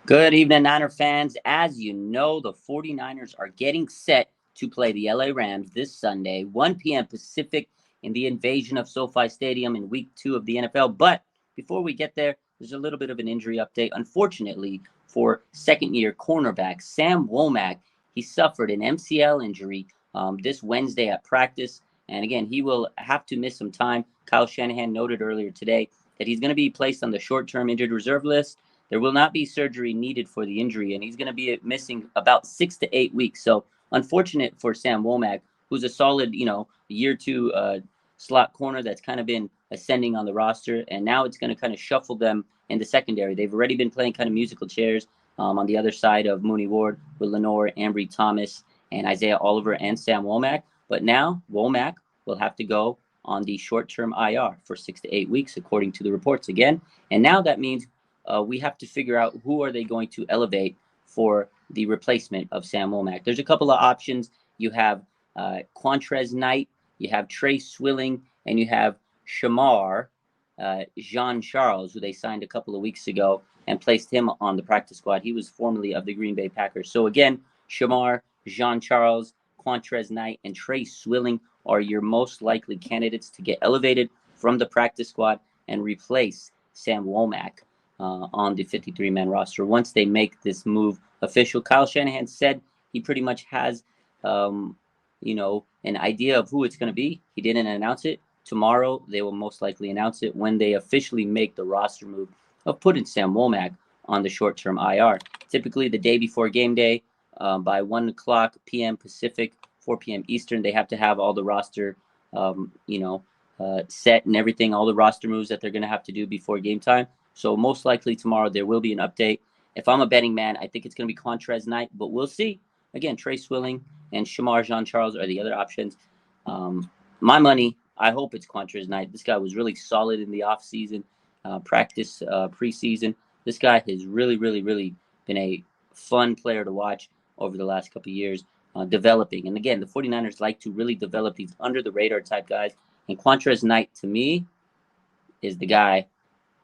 Good evening, Niner fans. As you know, the 49ers are getting set to play the LA Rams this Sunday, 1 p.m. Pacific, in the invasion of SoFi Stadium in week 2 of the NFL. But before we get there, there's a little bit of an injury update. Unfortunately, for second-year cornerback Sam Womack, he suffered an MCL injury this Wednesday at practice. And again, he will have to miss some time. Kyle Shanahan noted earlier today that he's going to be placed on the short-term injured reserve list. There will not be surgery needed for the injury, and he's going to be missing about 6 to 8 weeks. So unfortunate for Sam Womack, who's a solid, year two slot corner that's kind of been ascending on the roster, and now it's going to kind of shuffle them in the secondary. They've already been playing kind of musical chairs on the other side of Mooney Ward with Lenore, Ambry Thomas, and Isaiah Oliver and Sam Womack. But now Womack will have to go on the short-term IR for 6 to 8 weeks, according to the reports again. And now that means we have to figure out who are they going to elevate for the replacement of Sam Womack. There's a couple of options. You have Quantrez Knight, you have Trey Swilling, and you have Shamar Jean-Charles, who they signed a couple of weeks ago and placed him on the practice squad. He was formerly of the Green Bay Packers. So again, Shamar Jean-Charles, Quantrez Knight, and Trey Swilling are your most likely candidates to get elevated from the practice squad and replace Sam Womack on the 53-man roster. Once they make this move official, Kyle Shanahan said he pretty much has, an idea of who it's going to be. He didn't announce it. Tomorrow, they will most likely announce it when they officially make the roster move of putting Sam Womack on the short-term IR. Typically, the day before game day, by 1 o'clock p.m. Pacific, 4 p.m. Eastern, they have to have all the roster, set and everything, all the roster moves that they're going to have to do before game time. So most likely tomorrow there will be an update. If I'm a betting man, I think it's going to be Quantrez Knight, but we'll see. Again, Trey Swilling and Shamar Jean-Charles are the other options. My money, I hope it's Quantrez Knight. This guy was really solid in the offseason, practice, preseason. This guy has really, really, really been a fun player to watch over the last couple of years, developing. And again, the 49ers like to really develop these under-the-radar type guys. And Quantrez Knight, to me, is the guy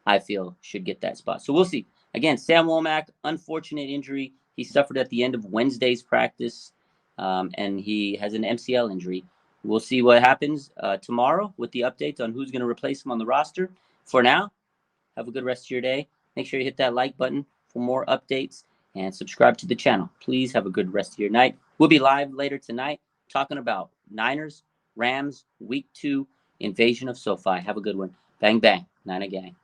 I feel should get that spot. So we'll see. Again, Sam Womack, unfortunate injury. He suffered at the end of Wednesday's practice, and he has an MCL injury. We'll see what happens tomorrow with the updates on who's going to replace him on the roster. For now, have a good rest of your day. Make sure you hit that like button for more updates and subscribe to the channel. Please have a good rest of your night. We'll be live later tonight talking about Niners, Rams, Week 2, invasion of SoFi. Have a good one. Bang, bang. Niner gang.